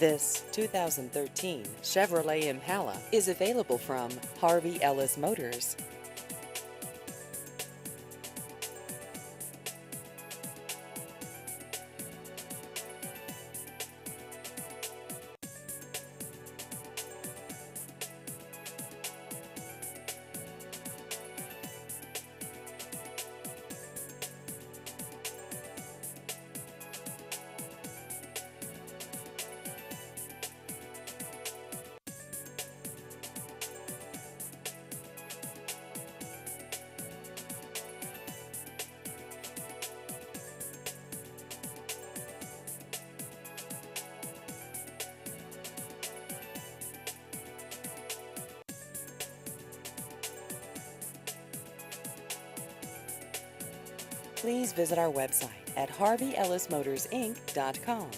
This 2013 Chevrolet Impala is available from Harvey Ellis Motors. Please visit our website at harveyellismotorsinc.com.